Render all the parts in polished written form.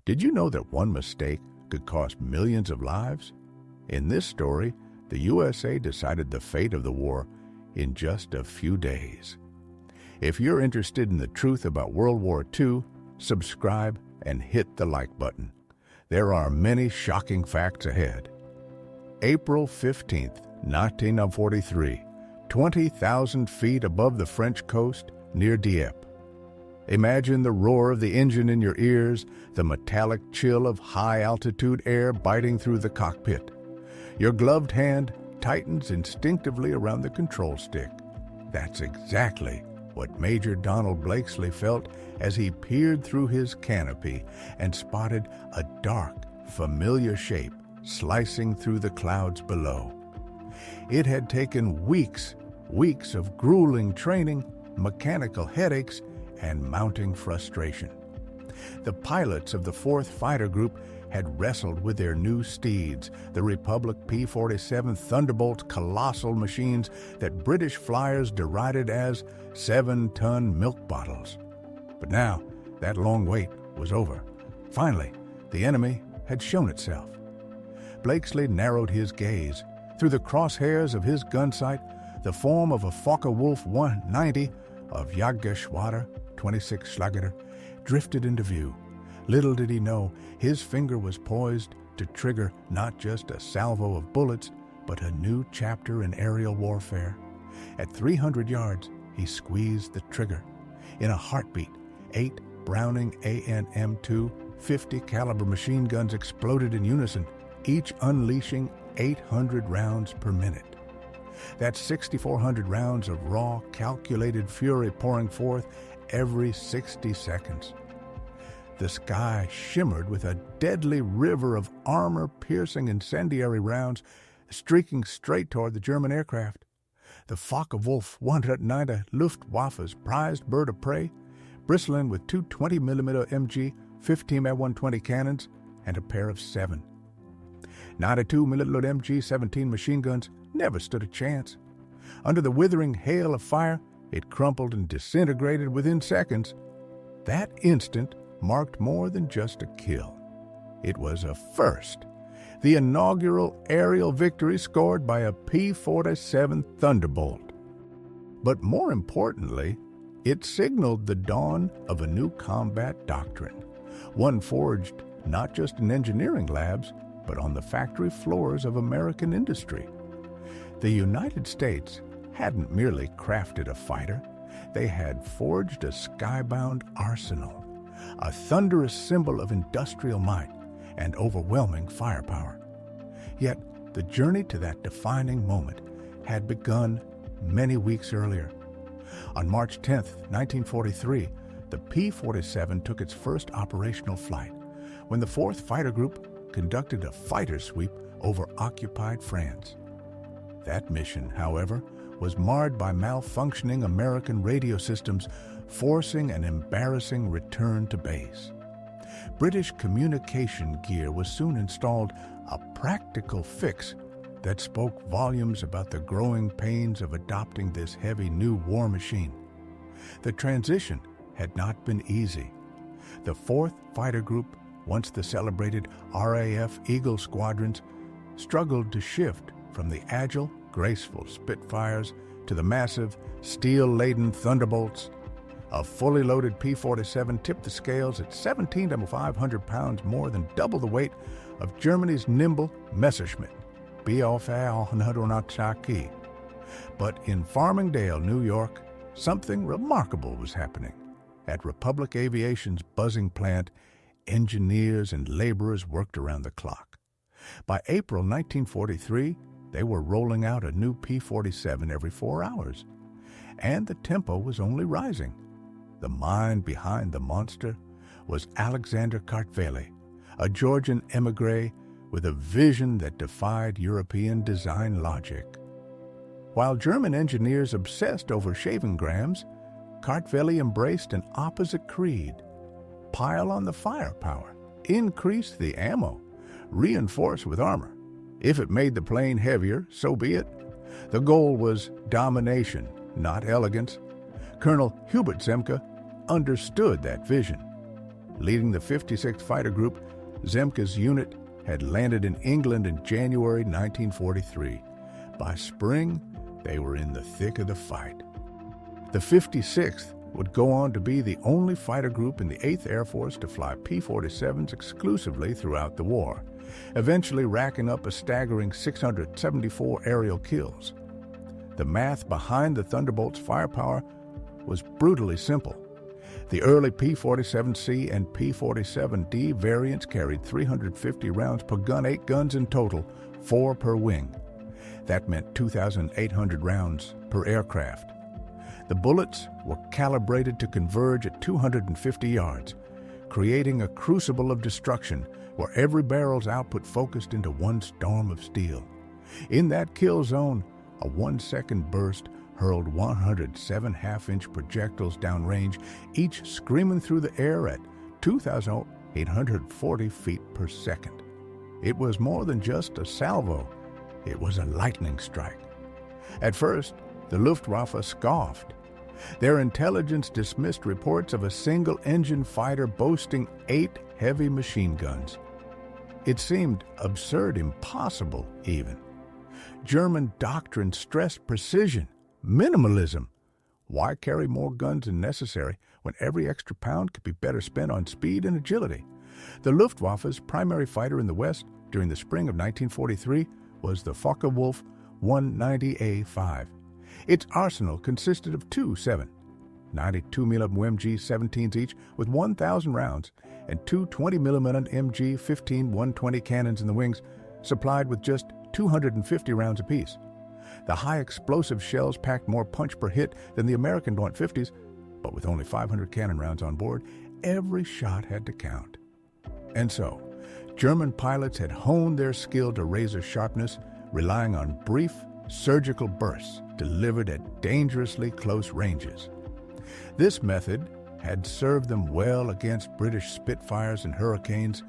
Did you know that one mistake could cost millions of lives? In this story, the USA decided the fate of the war in just a few days. If you're interested in the truth about World War II, subscribe and hit the like button. There are many shocking facts ahead. April 15th, 1943, 20,000 feet above the French coast near Dieppe. Imagine the roar of the engine in your ears, the metallic chill of high-altitude air biting through the cockpit. Your gloved hand tightens instinctively around the control stick. That's exactly what Major Donald Blakesley felt as he peered through his canopy and spotted a dark, familiar shape slicing through the clouds below. It had taken weeks of grueling training, mechanical headaches, and mounting frustration. The pilots of the 4th Fighter Group had wrestled with their new steeds, the Republic P-47 Thunderbolt colossal machines that British flyers derided as 7-ton milk bottles. But now, that long wait was over. Finally, the enemy had shown itself. Blakesley narrowed his gaze. Through the crosshairs of his gun sight, the form of a Focke-Wulf 190 of Jagdgeschwader 26 Schlager drifted into view. Little did he know, his finger was poised to trigger not just a salvo of bullets, but a new chapter in aerial warfare. At 300 yards, he squeezed the trigger. In a heartbeat, 8 Browning AN-M2 50 caliber machine guns exploded in unison, each unleashing 800 rounds per minute. That's 6,400 rounds of raw, calculated fury pouring forth every 60 seconds. The sky shimmered with a deadly river of armor-piercing incendiary rounds streaking straight toward the German aircraft. The Focke-Wulf 190 Luftwaffe's prized bird of prey, bristling with two 20mm MG 15mm120 cannons and a pair of 7. 92mm MG-17 machine guns never stood a chance. Under the withering hail of fire, it crumpled and disintegrated within seconds. That instant marked more than just a kill. It was a first, the inaugural aerial victory scored by a P-47 Thunderbolt. But more importantly, it signaled the dawn of a new combat doctrine, one forged not just in engineering labs, but on the factory floors of American industry. The United States hadn't merely crafted a fighter, they had forged a skybound arsenal, a thunderous symbol of industrial might and overwhelming firepower. Yet, the journey to that defining moment had begun many weeks earlier. On March 10, 1943, the P-47 took its first operational flight when the 4th Fighter Group conducted a fighter sweep over occupied France. That mission, however, was marred by malfunctioning American radio systems, forcing an embarrassing return to base. British communication gear was soon installed, a practical fix that spoke volumes about the growing pains of adopting this heavy new war machine. The transition had not been easy. The 4th Fighter Group, once the celebrated RAF Eagle squadrons, struggled to shift from the agile, graceful Spitfires to the massive, steel-laden Thunderbolts. A fully loaded P-47 tipped the scales at 17,500 pounds, more than double the weight of Germany's nimble Messerschmitt, Bf 180. But in Farmingdale, New York, something remarkable was happening. At Republic Aviation's buzzing plant, engineers and laborers worked around the clock. By April 1943, they were rolling out a new P-47 every 4 hours. And the tempo was only rising. The mind behind the monster was Alexander Kartveli, a Georgian émigré with a vision that defied European design logic. While German engineers obsessed over shaving grams, Kartveli embraced an opposite creed. Pile on the firepower, increase the ammo, reinforce with armor. If it made the plane heavier, so be it. The goal was domination, not elegance. Colonel Hubert Zemke understood that vision. Leading the 56th Fighter Group, Zemke's unit had landed in England in January 1943. By spring, they were in the thick of the fight. The 56th would go on to be the only fighter group in the 8th Air Force to fly P-47s exclusively throughout the war, eventually racking up a staggering 674 aerial kills. The math behind the Thunderbolt's firepower was brutally simple. The early P-47C and P-47D variants carried 350 rounds per gun, 8 guns in total, 4 per wing. That meant 2,800 rounds per aircraft. The bullets were calibrated to converge at 250 yards, creating a crucible of destruction where every barrel's output focused into one storm of steel. In that kill zone, a 1-second burst hurled 107 half-inch projectiles downrange, each screaming through the air at 2,840 feet per second. It was more than just a salvo. It was a lightning strike. At first, the Luftwaffe scoffed. Their intelligence dismissed reports of a single-engine fighter boasting 8 heavy machine guns. It seemed absurd, impossible even. German doctrine stressed precision, minimalism. Why carry more guns than necessary when every extra pound could be better spent on speed and agility? The Luftwaffe's primary fighter in the West during the spring of 1943 was the Focke-Wulf 190A5. Its arsenal consisted of 2 92mm MG-17s each with 1,000 rounds and 2 20mm MG-15 120 cannons in the wings, supplied with just 250 rounds apiece. The high-explosive shells packed more punch per hit than the American .50s, but with only 500 cannon rounds on board, every shot had to count. And so, German pilots had honed their skill to razor sharpness, relying on brief, surgical bursts delivered at dangerously close ranges. This method had served them well against British Spitfires and Hurricanes,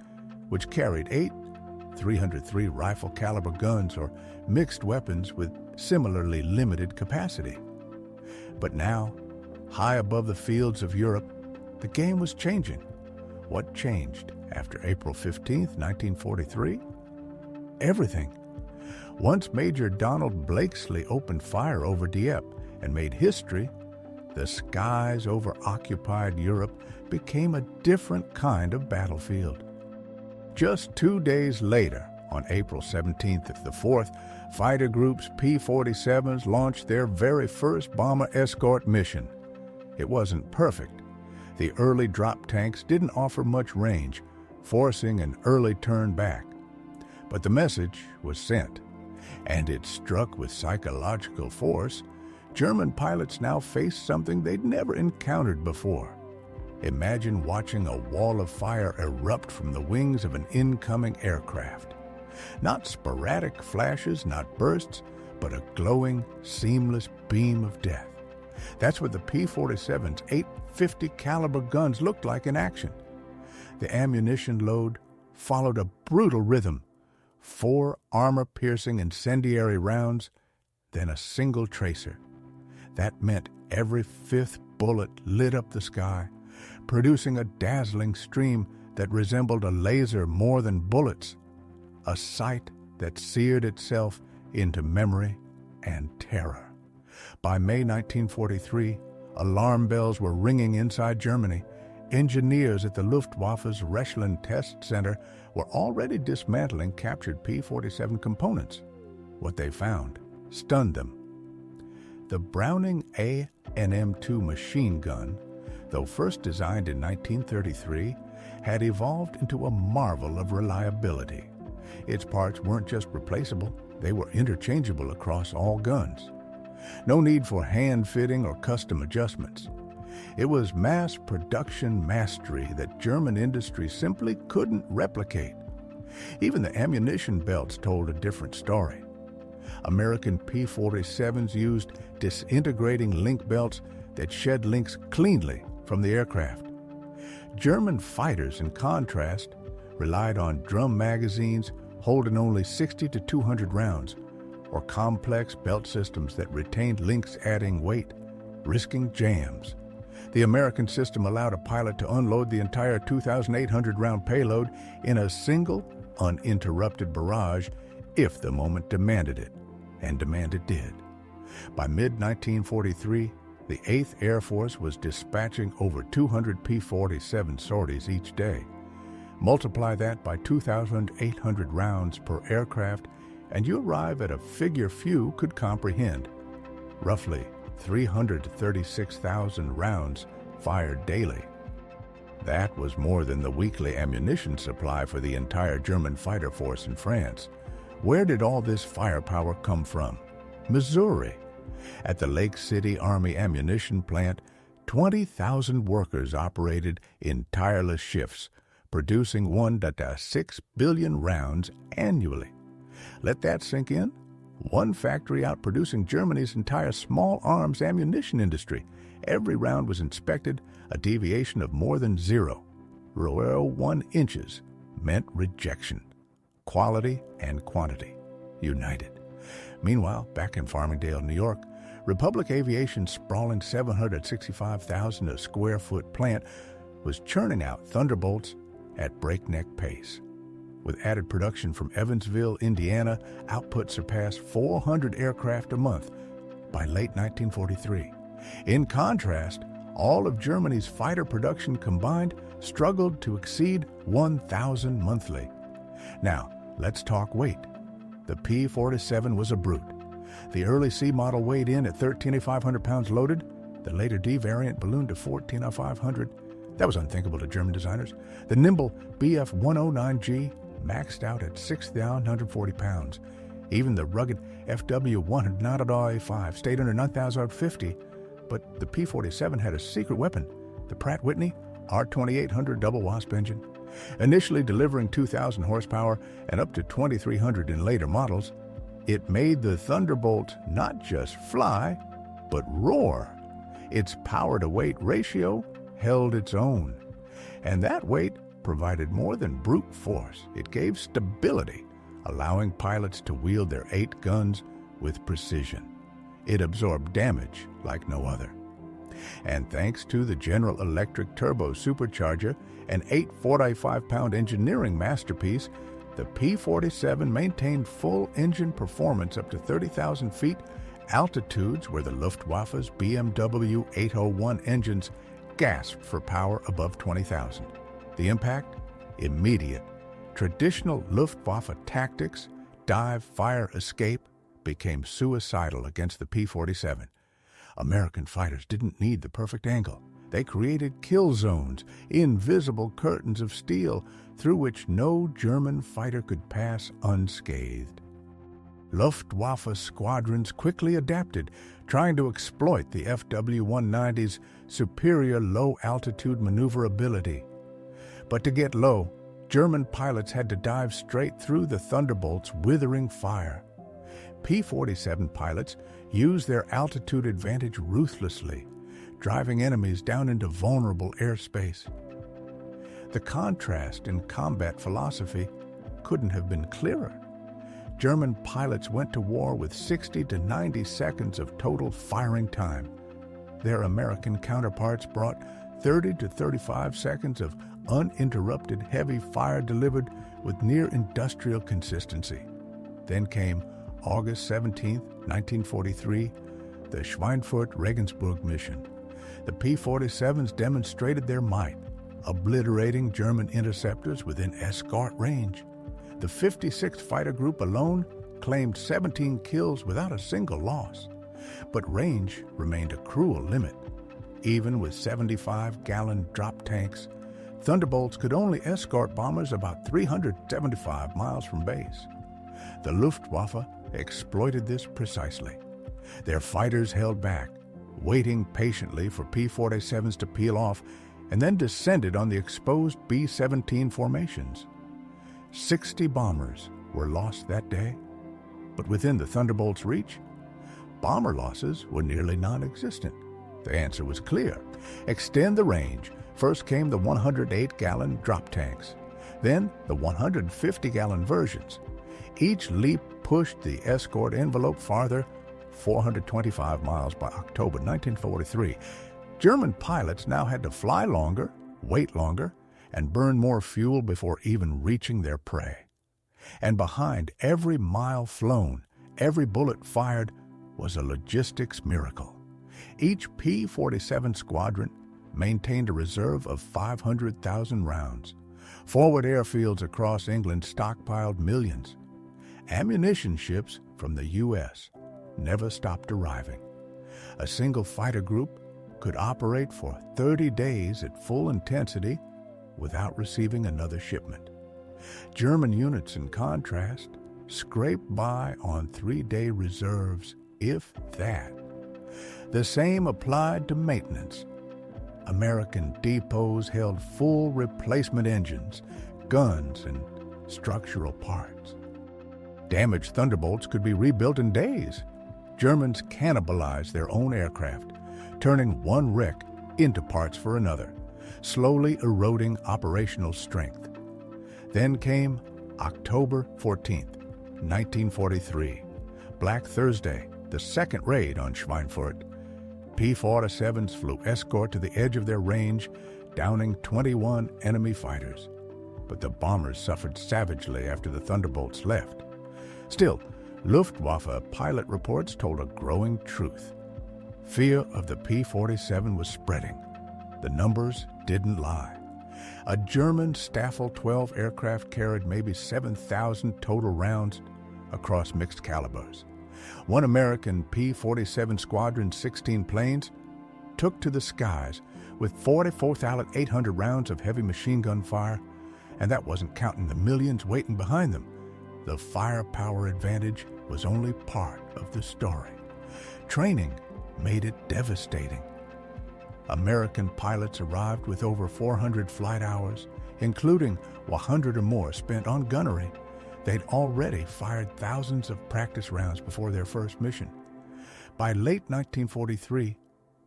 which carried 8 303 rifle-caliber guns or mixed weapons with similarly limited capacity. But now, high above the fields of Europe, the game was changing. What changed after April 15, 1943? Everything. Once Major Donald Blakesley opened fire over Dieppe and made history, the skies over occupied Europe became a different kind of battlefield. Just 2 days later, on April 17th of the 4th, fighter groups P-47s launched their very first bomber escort mission. It wasn't perfect. The early drop tanks didn't offer much range, forcing an early turn back. But the message was sent, and it struck with psychological force. German pilots now faced something they'd never encountered before. Imagine watching a wall of fire erupt from the wings of an incoming aircraft. Not sporadic flashes, not bursts, but a glowing, seamless beam of death. That's what the P-47's 850 caliber guns looked like in action. The ammunition load followed a brutal rhythm. 4 armor-piercing incendiary rounds, then a single tracer. That meant every 5th bullet lit up the sky, producing a dazzling stream that resembled a laser more than bullets, a sight that seared itself into memory and terror. By May 1943, alarm bells were ringing inside Germany. Engineers at the Luftwaffe's Rechlin Test Center were already dismantling captured P-47 components. What they found stunned them. The Browning A&M-2 machine gun, though first designed in 1933, had evolved into a marvel of reliability. Its parts weren't just replaceable, they were interchangeable across all guns. No need for hand-fitting or custom adjustments. It was mass production mastery that German industry simply couldn't replicate. Even the ammunition belts told a different story. American P-47s used disintegrating link belts that shed links cleanly from the aircraft. German fighters, in contrast, relied on drum magazines holding only 60 to 200 rounds, or complex belt systems that retained links adding weight, risking jams. The American system allowed a pilot to unload the entire 2,800-round payload in a single, uninterrupted barrage if the moment demanded it, and demand it did. By mid-1943, the 8th Air Force was dispatching over 200 P-47 sorties each day. Multiply that by 2,800 rounds per aircraft, and you arrive at a figure few could comprehend. Roughly 336,000 rounds fired daily. That was more than the weekly ammunition supply for the entire German fighter force in France. Where did all this firepower come from? Missouri. At the Lake City Army Ammunition Plant, 20,000 workers operated in tireless shifts, producing 1.6 billion rounds annually. Let that sink in. One factory outproducing Germany's entire small arms ammunition industry. Every round was inspected, a deviation of more than 0.01 inches meant rejection. Quality and quantity united. Meanwhile, back in Farmingdale, New York, Republic Aviation's sprawling 765,000 a square foot plant was churning out Thunderbolts at breakneck pace. With added production from Evansville, Indiana, output surpassed 400 aircraft a month by late 1943. In contrast, all of Germany's fighter production combined struggled to exceed 1,000 monthly. Now, let's talk weight. The P-47 was a brute. The early C model weighed in at 13,500 pounds loaded. The later D variant ballooned to 14,500. That was unthinkable to German designers. The nimble Bf-109G maxed out at 6,940 pounds. Even the rugged FW-109.5 stayed under 9,050, but the P-47 had a secret weapon, the Pratt Whitney R2800 double wasp engine. Initially delivering 2,000 horsepower and up to 2,300 in later models, it made the Thunderbolt not just fly, but roar. Its power-to-weight ratio held its own. And that weight provided more than brute force. It gave stability, allowing pilots to wield their 8 guns with precision. It absorbed damage like no other. And thanks to the General Electric turbo supercharger, an 845-pound engineering masterpiece, the P-47 maintained full engine performance up to 30,000 feet, altitudes where the Luftwaffe's BMW 801 engines gasped for power above 20,000. The impact? Immediate. Traditional Luftwaffe tactics, dive, fire, escape, became suicidal against the P-47. American fighters didn't need the perfect angle. They created kill zones, invisible curtains of steel through which no German fighter could pass unscathed. Luftwaffe squadrons quickly adapted, trying to exploit the FW-190's superior low-altitude maneuverability. But to get low, German pilots had to dive straight through the Thunderbolt's withering fire. P-47 pilots used their altitude advantage ruthlessly, driving enemies down into vulnerable airspace. The contrast in combat philosophy couldn't have been clearer. German pilots went to war with 60 to 90 seconds of total firing time. Their American counterparts brought 30 to 35 seconds of uninterrupted heavy fire delivered with near-industrial consistency. Then came August 17, 1943, the Schweinfurt-Regensburg mission. The P-47s demonstrated their might, obliterating German interceptors within escort range. The 56th Fighter Group alone claimed 17 kills without a single loss. But range remained a cruel limit. Even with 75-gallon drop tanks, Thunderbolts could only escort bombers about 375 miles from base. The Luftwaffe exploited this precisely. Their fighters held back, waiting patiently for P-47s to peel off, and then descended on the exposed B-17 formations. 60 bombers were lost that day, but within the Thunderbolt's reach, bomber losses were nearly non-existent. The answer was clear. Extend the range. First came the 108-gallon drop tanks, then the 150-gallon versions. Each leap pushed the escort envelope farther, 425 miles by October 1943. German pilots now had to fly longer, wait longer, and burn more fuel before even reaching their prey. And behind every mile flown, every bullet fired was a logistics miracle. Each P-47 squadron maintained a reserve of 500,000 rounds. Forward airfields across England stockpiled millions. Ammunition ships from the U.S. never stopped arriving. A single fighter group could operate for 30 days at full intensity without receiving another shipment. German units, in contrast, scraped by on 3-day reserves, if that. The same applied to maintenance. American depots held full replacement engines, guns, and structural parts. Damaged Thunderbolts could be rebuilt in days. Germans cannibalized their own aircraft, turning one wreck into parts for another, slowly eroding operational strength. Then came October 14th, 1943, Black Thursday, the second raid on Schweinfurt. P-47s flew escort to the edge of their range, downing 21 enemy fighters. But the bombers suffered savagely after the Thunderbolts left. Still, Luftwaffe pilot reports told a growing truth. Fear of the P-47 was spreading. The numbers didn't lie. A German Staffel 12 aircraft carried maybe 7,000 total rounds across mixed calibers. One American P-47 squadron's 16 planes took to the skies with 44,800 rounds of heavy machine gun fire, and that wasn't counting the millions waiting behind them. The firepower advantage was only part of the story. Training made it devastating. American pilots arrived with over 400 flight hours, including 100 or more spent on gunnery. They'd already fired thousands of practice rounds before their first mission. By late 1943,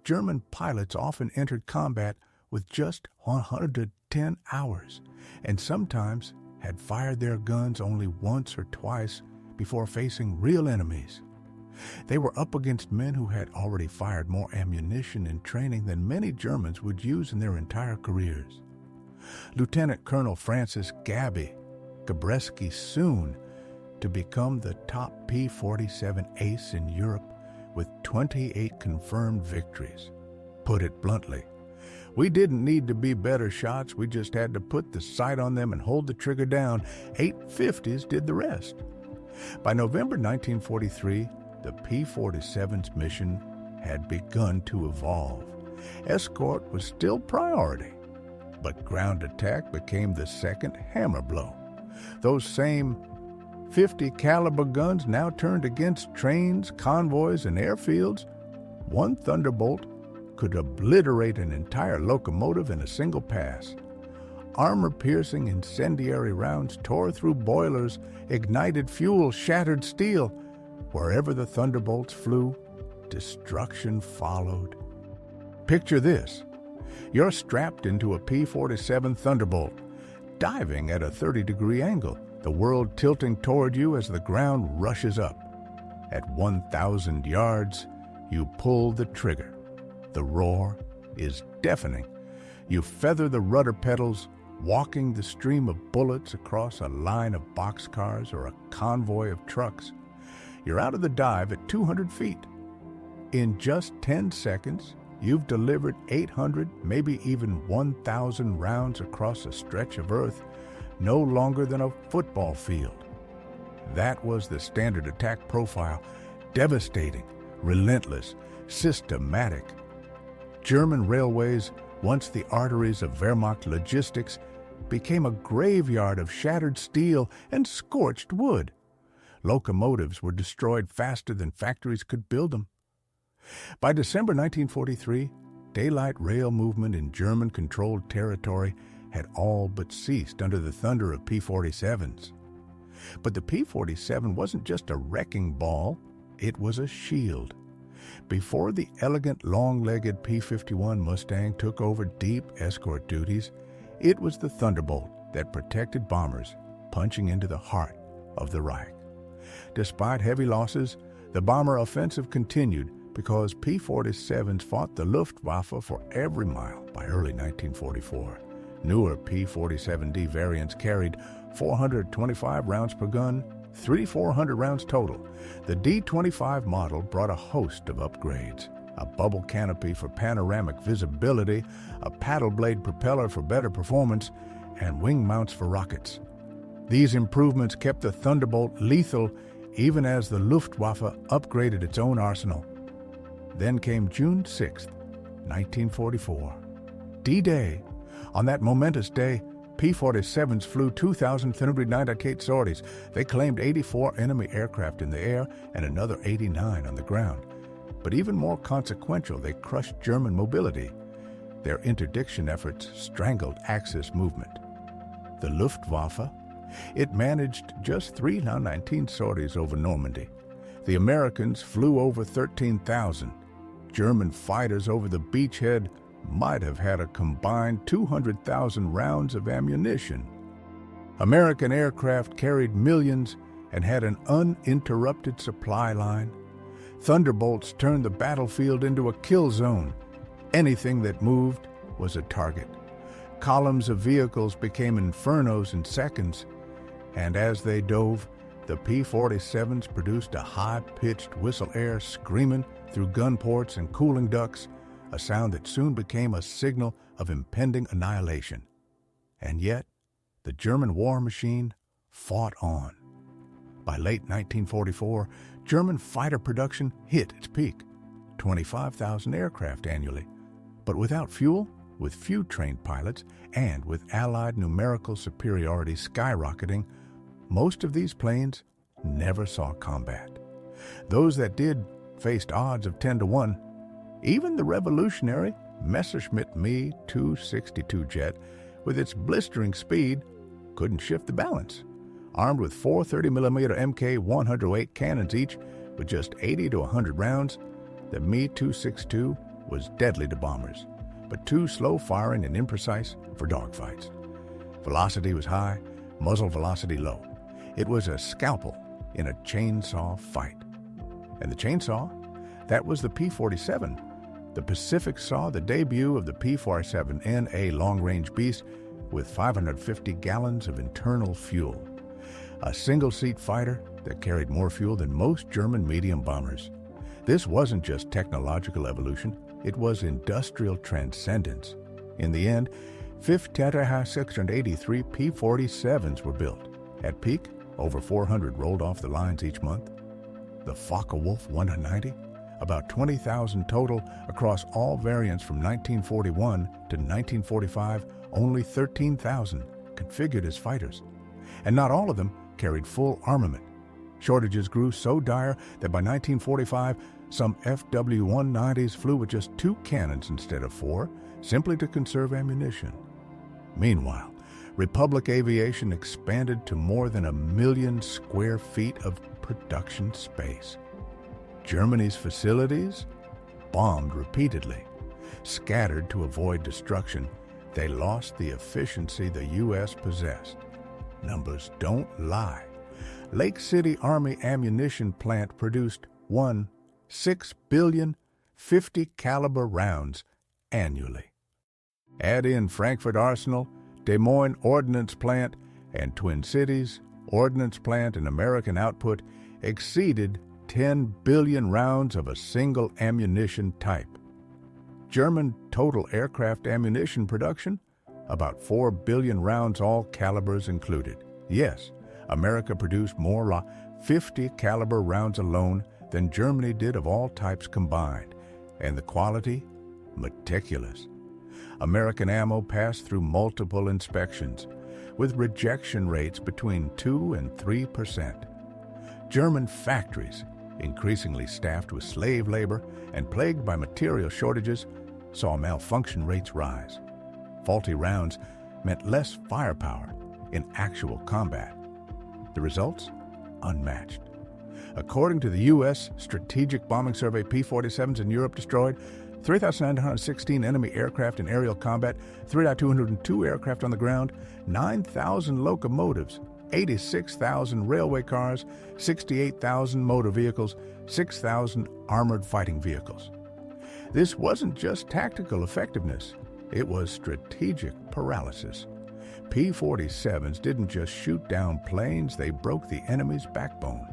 German pilots often entered combat with just 110 hours, and sometimes had fired their guns only once or twice before facing real enemies. They were up against men who had already fired more ammunition in training than many Germans would use in their entire careers. Lieutenant Colonel Francis Gabreski soon to become the top P-47 ace in Europe with 28 confirmed victories. Put it bluntly, we didn't need to be better shots, we just had to put the sight on them and hold the trigger down. 850s did the rest. By November 1943, the P-47's mission had begun to evolve. Escort was still priority, but ground attack became the second hammer blow. Those same 50 caliber guns now turned against trains, convoys, and airfields. One Thunderbolt could obliterate an entire locomotive in a single pass. Armor-piercing incendiary rounds tore through boilers, ignited fuel, shattered steel. Wherever the Thunderbolts flew, destruction followed. Picture this. You're strapped into a P-47 Thunderbolt, diving at a 30-degree angle, the world tilting toward you as the ground rushes up. At 1,000 yards, you pull the trigger. The roar is deafening. You feather the rudder pedals, walking the stream of bullets across a line of boxcars or a convoy of trucks. You're out of the dive at 200 feet. In just 10 seconds, you've delivered 800, maybe even 1,000 rounds across a stretch of earth no longer than a football field. That was the standard attack profile: devastating, relentless, systematic. German railways, once the arteries of Wehrmacht logistics, became a graveyard of shattered steel and scorched wood. Locomotives were destroyed faster than factories could build them. By December 1943, daylight rail movement in German-controlled territory had all but ceased under the thunder of P-47s. But the P-47 wasn't just a wrecking ball, it was a shield. Before the elegant, long-legged P-51 Mustang took over deep escort duties, it was the Thunderbolt that protected bombers punching into the heart of the Reich. Despite heavy losses, the bomber offensive continued, because P-47s fought the Luftwaffe for every mile by early 1944. Newer P-47D variants carried 425 rounds per gun, 3,400 rounds total. The D-25 model brought a host of upgrades: a bubble canopy for panoramic visibility, a paddle blade propeller for better performance, and wing mounts for rockets. These improvements kept the Thunderbolt lethal even as the Luftwaffe upgraded its own arsenal. Then came June 6, 1944. D-Day. On that momentous day, P-47s flew 2,398 sorties. They claimed 84 enemy aircraft in the air and another 89 on the ground. But even more consequential, they crushed German mobility. Their interdiction efforts strangled Axis movement. The Luftwaffe, it managed just 319 sorties over Normandy. The Americans flew over 13,000. German fighters over the beachhead might have had a combined 200,000 rounds of ammunition. American aircraft carried millions and had an uninterrupted supply line. Thunderbolts turned the battlefield into a kill zone. Anything that moved was a target. Columns of vehicles became infernos in seconds, and as they dove, the P-47s produced a high-pitched whistle air screaming through gun ports and cooling ducts, a sound that soon became a signal of impending annihilation. And yet, the German war machine fought on. By late 1944, German fighter production hit its peak, 25,000 aircraft annually. But without fuel, with few trained pilots, and with Allied numerical superiority skyrocketing, most of these planes never saw combat. Those that did faced odds of 10 to 1. Even the revolutionary Messerschmitt Me 262 jet, with its blistering speed, couldn't shift the balance. Armed with 4 30mm Mk-108 cannons each, with just 80 to 100 rounds, the Me 262 was deadly to bombers, but too slow-firing and imprecise for dogfights. Velocity was high, muzzle velocity low. It was a scalpel in a chainsaw fight. And the chainsaw? That was the P-47. The Pacific saw the debut of the P-47N, a long-range beast with 550 gallons of internal fuel. A single-seat fighter that carried more fuel than most German medium bombers. This wasn't just technological evolution, it was industrial transcendence. In the end, 683 P-47s were built. At peak, over 400 rolled off the lines each month. The Focke-Wulf 190, about 20,000 total across all variants from 1941 to 1945, only 13,000 configured as fighters. And not all of them carried full armament. Shortages grew so dire that by 1945, some FW-190s flew with just 2 cannons instead of 4, simply to conserve ammunition. Meanwhile, Republic aviation expanded to more than 1 million square feet of production space. Germany's facilities? Bombed repeatedly. Scattered to avoid destruction, they lost the efficiency the U.S. possessed. Numbers don't lie. Lake City Army Ammunition Plant produced 6 billion 50 caliber rounds annually. Add in Frankfurt Arsenal, Des Moines Ordnance Plant, and Twin Cities Ordnance Plant, and American output exceeded 10 billion rounds of a single ammunition type. German total aircraft ammunition production? About 4 billion rounds, all calibers included. Yes, America produced more 50 caliber rounds alone than Germany did of all types combined, and the quality? Meticulous. American ammo passed through multiple inspections, with rejection rates between 2 and 3%. German factories, increasingly staffed with slave labor and plagued by material shortages, saw malfunction rates rise. Faulty rounds meant less firepower in actual combat. The results? Unmatched. According to the U.S. Strategic Bombing Survey, P-47s in Europe destroyed 3,916 enemy aircraft in aerial combat, 3,202 aircraft on the ground, 9,000 locomotives, 86,000 railway cars, 68,000 motor vehicles, 6,000 armored fighting vehicles. This wasn't just tactical effectiveness, it was strategic paralysis. P-47s didn't just shoot down planes, they broke the enemy's backbone.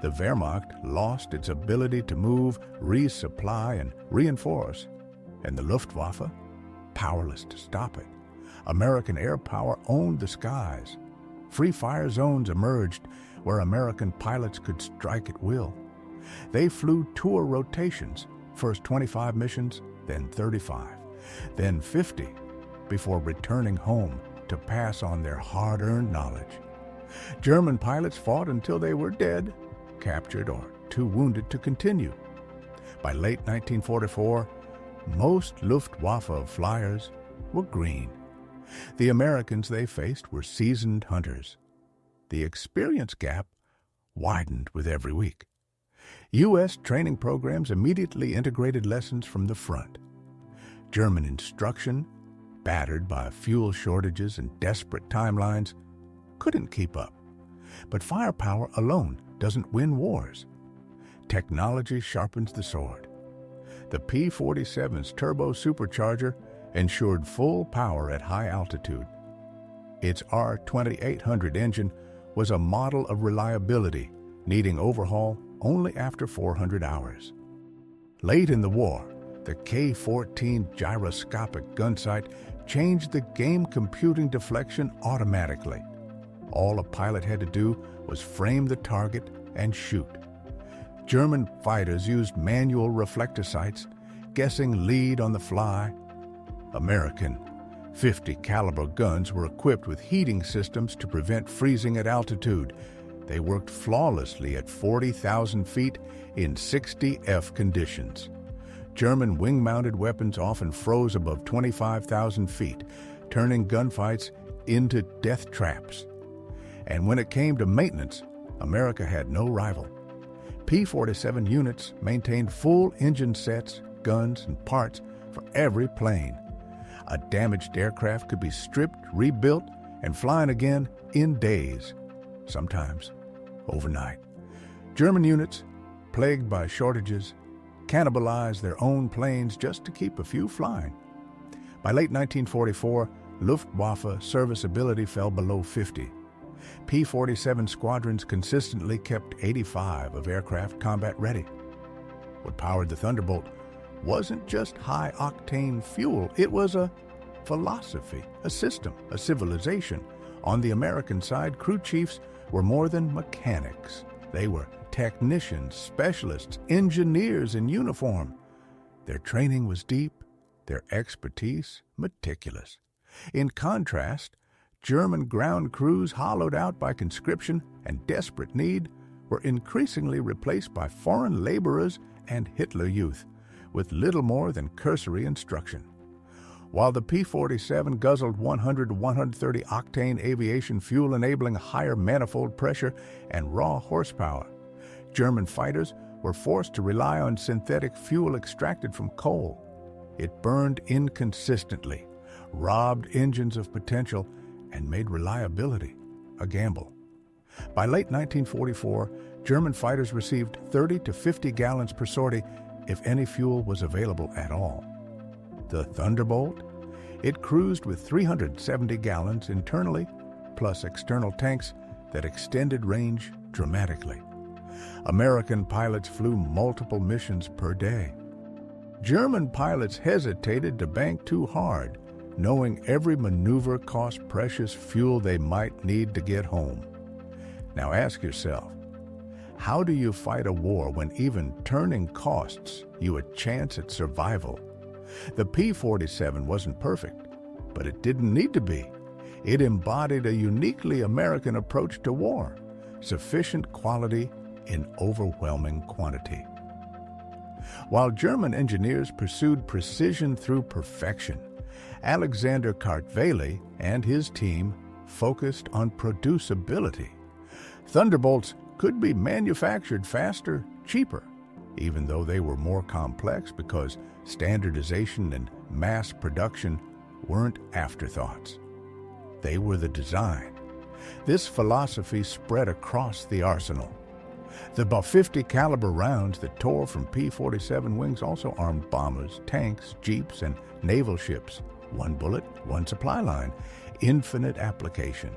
The Wehrmacht lost its ability to move, resupply, and reinforce, and the Luftwaffe, powerless to stop it. American air power owned the skies. Free fire zones emerged where American pilots could strike at will. They flew tour rotations, first 25 missions, then 35, then 50, before returning home to pass on their hard-earned knowledge. German pilots fought until they were dead, captured, or too wounded to continue. By late 1944, most Luftwaffe flyers were green. The Americans they faced were seasoned hunters. The experience gap widened with every week. U.S. training programs immediately integrated lessons from the front. German instruction, battered by fuel shortages and desperate timelines, couldn't keep up. But firepower alone doesn't win wars. Technology sharpens the sword. The P-47's turbo supercharger ensured full power at high altitude. Its R-2800 engine was a model of reliability, needing overhaul only after 400 hours. Late in the war, the K-14 gyroscopic gunsight changed the game computing deflection automatically. All a pilot had to do was frame the target and shoot. German fighters used manual reflector sights, guessing lead on the fly. American .50 caliber guns were equipped with heating systems to prevent freezing at altitude. They worked flawlessly at 40,000 feet in 60 F conditions. German wing-mounted weapons often froze above 25,000 feet, turning gunfights into death traps. And when it came to maintenance, America had no rival. P-47 units maintained full engine sets, guns, and parts for every plane. A damaged aircraft could be stripped, rebuilt, and flying again in days, sometimes overnight. German units, plagued by shortages, cannibalized their own planes just to keep a few flying. By late 1944, Luftwaffe serviceability fell below 50. P-47 squadrons consistently kept 85 of aircraft combat ready. What powered the Thunderbolt wasn't just high-octane fuel, it was a philosophy, a system, a civilization. On the American side, crew chiefs were more than mechanics. They were technicians, specialists, engineers in uniform. Their training was deep, their expertise meticulous. In contrast, German ground crews, hollowed out by conscription and desperate need, were increasingly replaced by foreign laborers and Hitler Youth, with little more than cursory instruction. While the P-47 guzzled 100 to 130 octane aviation fuel, enabling higher manifold pressure and raw horsepower, German fighters were forced to rely on synthetic fuel extracted from coal. It burned inconsistently, robbed engines of potential, and made reliability a gamble. By late 1944, German fighters received 30 to 50 gallons per sortie if any fuel was available at all. The Thunderbolt? It cruised with 370 gallons internally, plus external tanks that extended range dramatically. American pilots flew multiple missions per day. German pilots hesitated to bank too hard, knowing every maneuver cost precious fuel they might need to get home. Now ask yourself, how do you fight a war when even turning costs you a chance at survival? The P-47 wasn't perfect, but it didn't need to be. It embodied a uniquely American approach to war, sufficient quality in overwhelming quantity. While German engineers pursued precision through perfection, Alexander Kartveli and his team focused on producibility. Thunderbolts could be manufactured faster, cheaper, even though they were more complex because standardization and mass production weren't afterthoughts. They were the design. This philosophy spread across the arsenal. The .50 caliber rounds that tore from P-47 wings also armed bombers, tanks, jeeps, and naval ships. One bullet, one supply line, infinite application.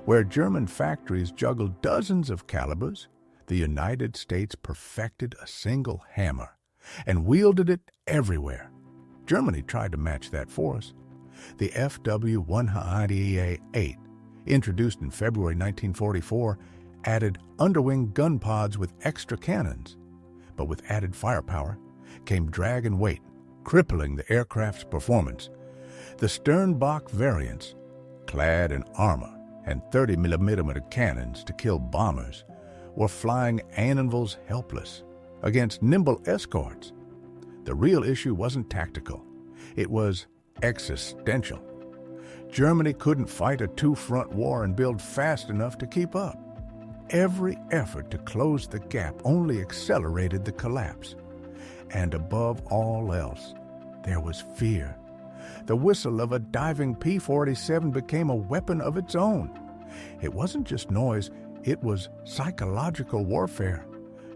Where German factories juggled dozens of calibers, the United States perfected a single hammer and wielded it everywhere. Germany tried to match that force. The WWII-8, introduced in February 1944, added underwing gun pods with extra cannons. But with added firepower came drag and weight, crippling the aircraft's performance. The Sternbach variants, clad in armor and 30mm cannons to kill bombers, were flying Annenville's helpless against nimble escorts. The real issue wasn't tactical. It was existential. Germany couldn't fight a two-front war and build fast enough to keep up. Every effort to close the gap only accelerated the collapse. And above all else, there was fear. The whistle of a diving P-47 became a weapon of its own. It wasn't just noise, it was psychological warfare.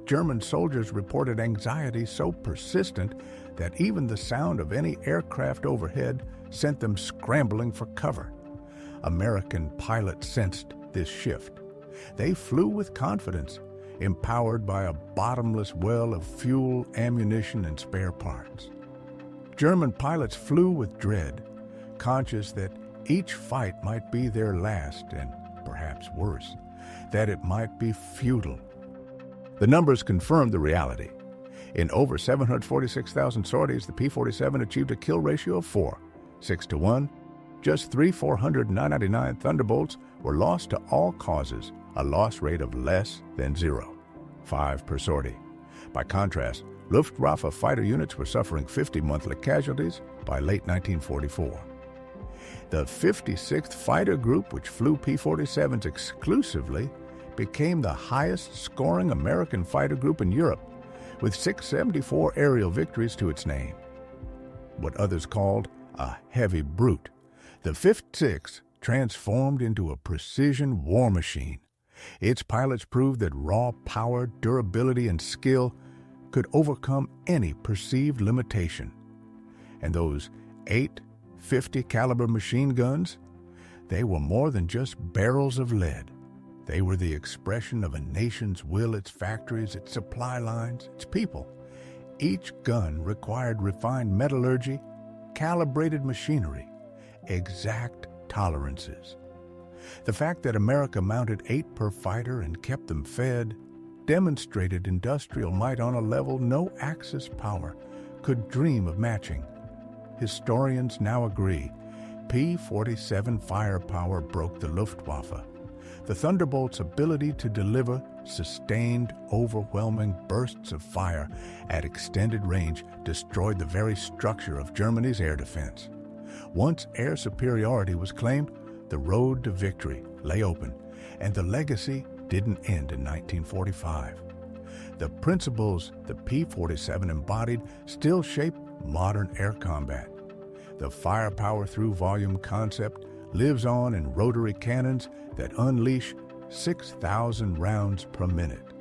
German soldiers reported anxiety so persistent that even the sound of any aircraft overhead sent them scrambling for cover. American pilots sensed this shift. They flew with confidence, empowered by a bottomless well of fuel, ammunition, and spare parts. German pilots flew with dread, conscious that each fight might be their last and, perhaps worse, that it might be futile. The numbers confirmed the reality. In over 746,000 sorties, the P-47 achieved a kill ratio of 4, 6-1. Just 3 499 Thunderbolts were lost to all causes, a loss rate of less than 0, 5 per sortie. By contrast, Luftwaffe fighter units were suffering 50 monthly casualties by late 1944. The 56th Fighter Group, which flew P-47s exclusively, became the highest-scoring American fighter group in Europe, with 674 aerial victories to its name. What others called a heavy brute, the 56th transformed into a precision war machine. Its pilots proved that raw power, durability, and skill could overcome any perceived limitation. And those 8 .50 caliber machine guns, they were more than just barrels of lead. They were the expression of a nation's will, its factories, its supply lines, its people. Each gun required refined metallurgy, calibrated machinery, exact tolerances. The fact that America mounted 8 per fighter and kept them fed demonstrated industrial might on a level no Axis power could dream of matching. Historians now agree P-47 firepower broke the Luftwaffe. The Thunderbolt's ability to deliver sustained, overwhelming bursts of fire at extended range destroyed the very structure of Germany's air defense. Once air superiority was claimed, the road to victory lay open, and the legacy didn't end in 1945. The principles the P-47 embodied still shape modern air combat. The firepower through volume concept lives on in rotary cannons that unleash 6,000 rounds per minute.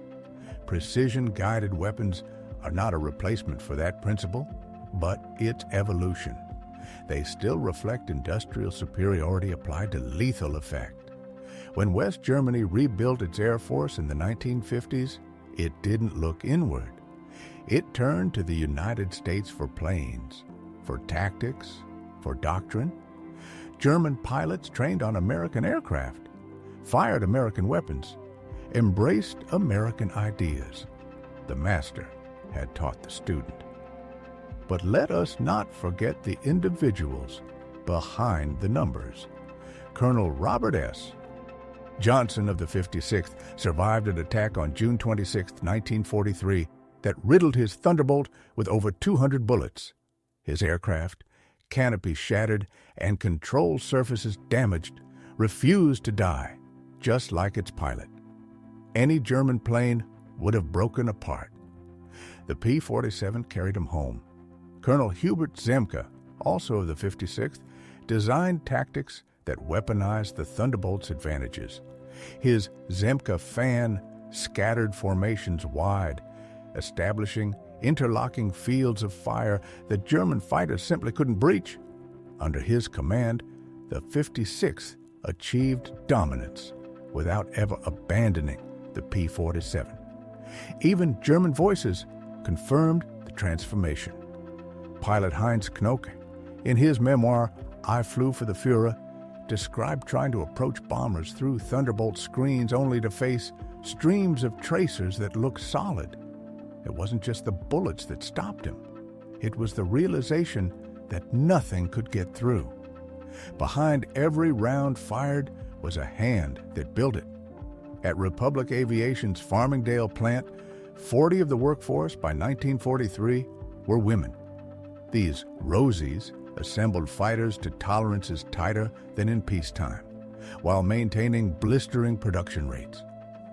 Precision-guided weapons are not a replacement for that principle, but its evolution. They still reflect industrial superiority applied to lethal effect. When West Germany rebuilt its Air Force in the 1950s, it didn't look inward. It turned to the United States for planes, for tactics, for doctrine. German pilots trained on American aircraft, fired American weapons, embraced American ideas. The master had taught the student. But let us not forget the individuals behind the numbers. Colonel Robert S. Johnson of the 56th survived an attack on June 26, 1943, that riddled his Thunderbolt with over 200 bullets. His aircraft, canopy shattered and control surfaces damaged, refused to die, just like its pilot. Any German plane would have broken apart. The P-47 carried him home. Colonel Hubert Zemke, also of the 56th, designed tactics that weaponized the Thunderbolt's advantages. His Zemka fan scattered formations wide, establishing interlocking fields of fire that German fighters simply couldn't breach. Under his command, the 56th achieved dominance without ever abandoning the P-47. Even German voices confirmed the transformation. Pilot Heinz Knoke, in his memoir, I Flew for the Führer, described trying to approach bombers through Thunderbolt screens only to face streams of tracers that looked solid. It wasn't just the bullets that stopped him. It was the realization that nothing could get through. Behind every round fired was a hand that built it. At Republic Aviation's Farmingdale plant, 40 of the workforce by 1943 were women. These Rosies assembled fighters to tolerances tighter than in peacetime, while maintaining blistering production rates.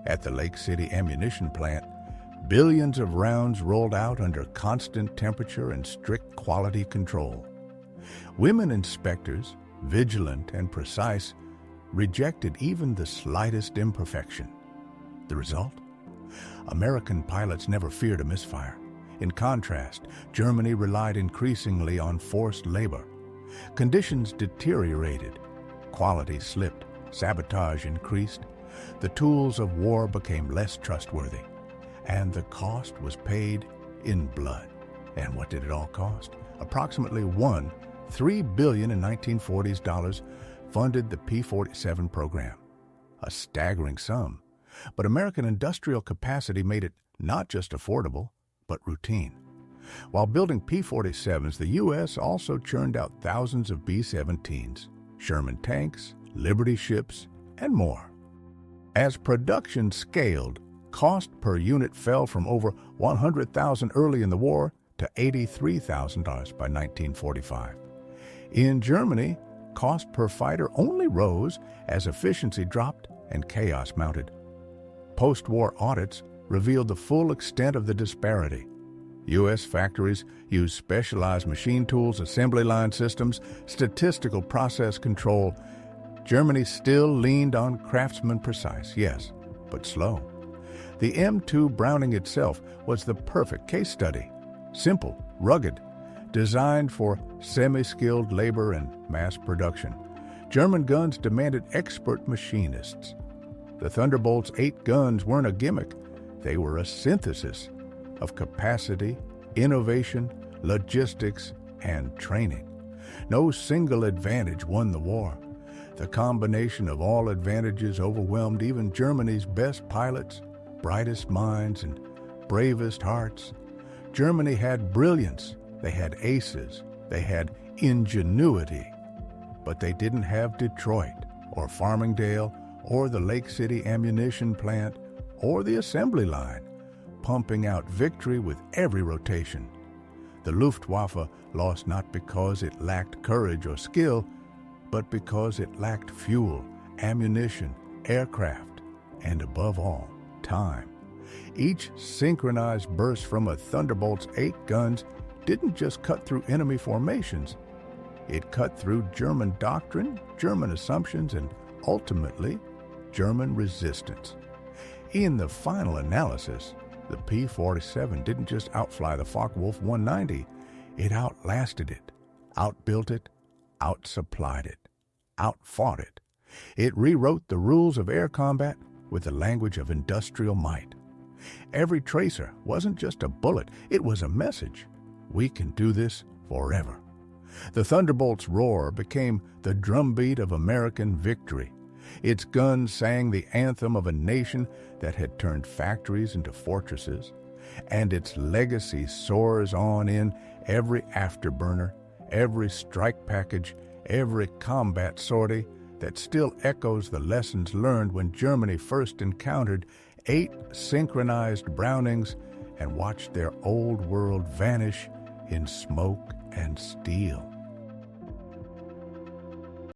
At the Lake City ammunition plant, billions of rounds rolled out under constant temperature and strict quality control. Women inspectors, vigilant and precise, rejected even the slightest imperfection. The result? American pilots never feared a misfire. In contrast, Germany relied increasingly on forced labor. Conditions deteriorated, quality slipped, sabotage increased, the tools of war became less trustworthy, and the cost was paid in blood. And what did it all cost? Approximately $3 billion in 1940s dollars funded the P-47 program. A staggering sum, but American industrial capacity made it not just affordable, but routine. While building P-47s, the U.S. also churned out thousands of B-17s, Sherman tanks, Liberty ships, and more. As production scaled, cost per unit fell from over $100,000 early in the war to $83,000 by 1945. In Germany, cost per fighter only rose as efficiency dropped and chaos mounted. Post-war audits revealed the full extent of the disparity. U.S. factories used specialized machine tools, assembly line systems, statistical process control. Germany still leaned on craftsmen precise, yes, but slow. The M2 Browning itself was the perfect case study. Simple, rugged, designed for semi-skilled labor and mass production. German guns demanded expert machinists. The Thunderbolt's 8 guns weren't a gimmick. They were a synthesis of capacity, innovation, logistics, and training. No single advantage won the war. The combination of all advantages overwhelmed even Germany's best pilots, brightest minds, and bravest hearts. Germany had brilliance, they had aces, they had ingenuity, but they didn't have Detroit or Farmingdale or the Lake City ammunition plant or the assembly line, pumping out victory with every rotation. The Luftwaffe lost not because it lacked courage or skill, but because it lacked fuel, ammunition, aircraft, and above all, time. Each synchronized burst from a Thunderbolt's 8 guns didn't just cut through enemy formations. It cut through German doctrine, German assumptions, and ultimately, German resistance. In the final analysis, the P-47 didn't just outfly the Focke-Wulf 190, it outlasted it, outbuilt it, outsupplied it, outfought it. It rewrote the rules of air combat with the language of industrial might. Every tracer wasn't just a bullet, it was a message. We can do this forever. The Thunderbolt's roar became the drumbeat of American victory. Its guns sang the anthem of a nation that had turned factories into fortresses, and its legacy soars on in every afterburner, every strike package, every combat sortie that still echoes the lessons learned when Germany first encountered 8 synchronized Brownings and watched their old world vanish in smoke and steel.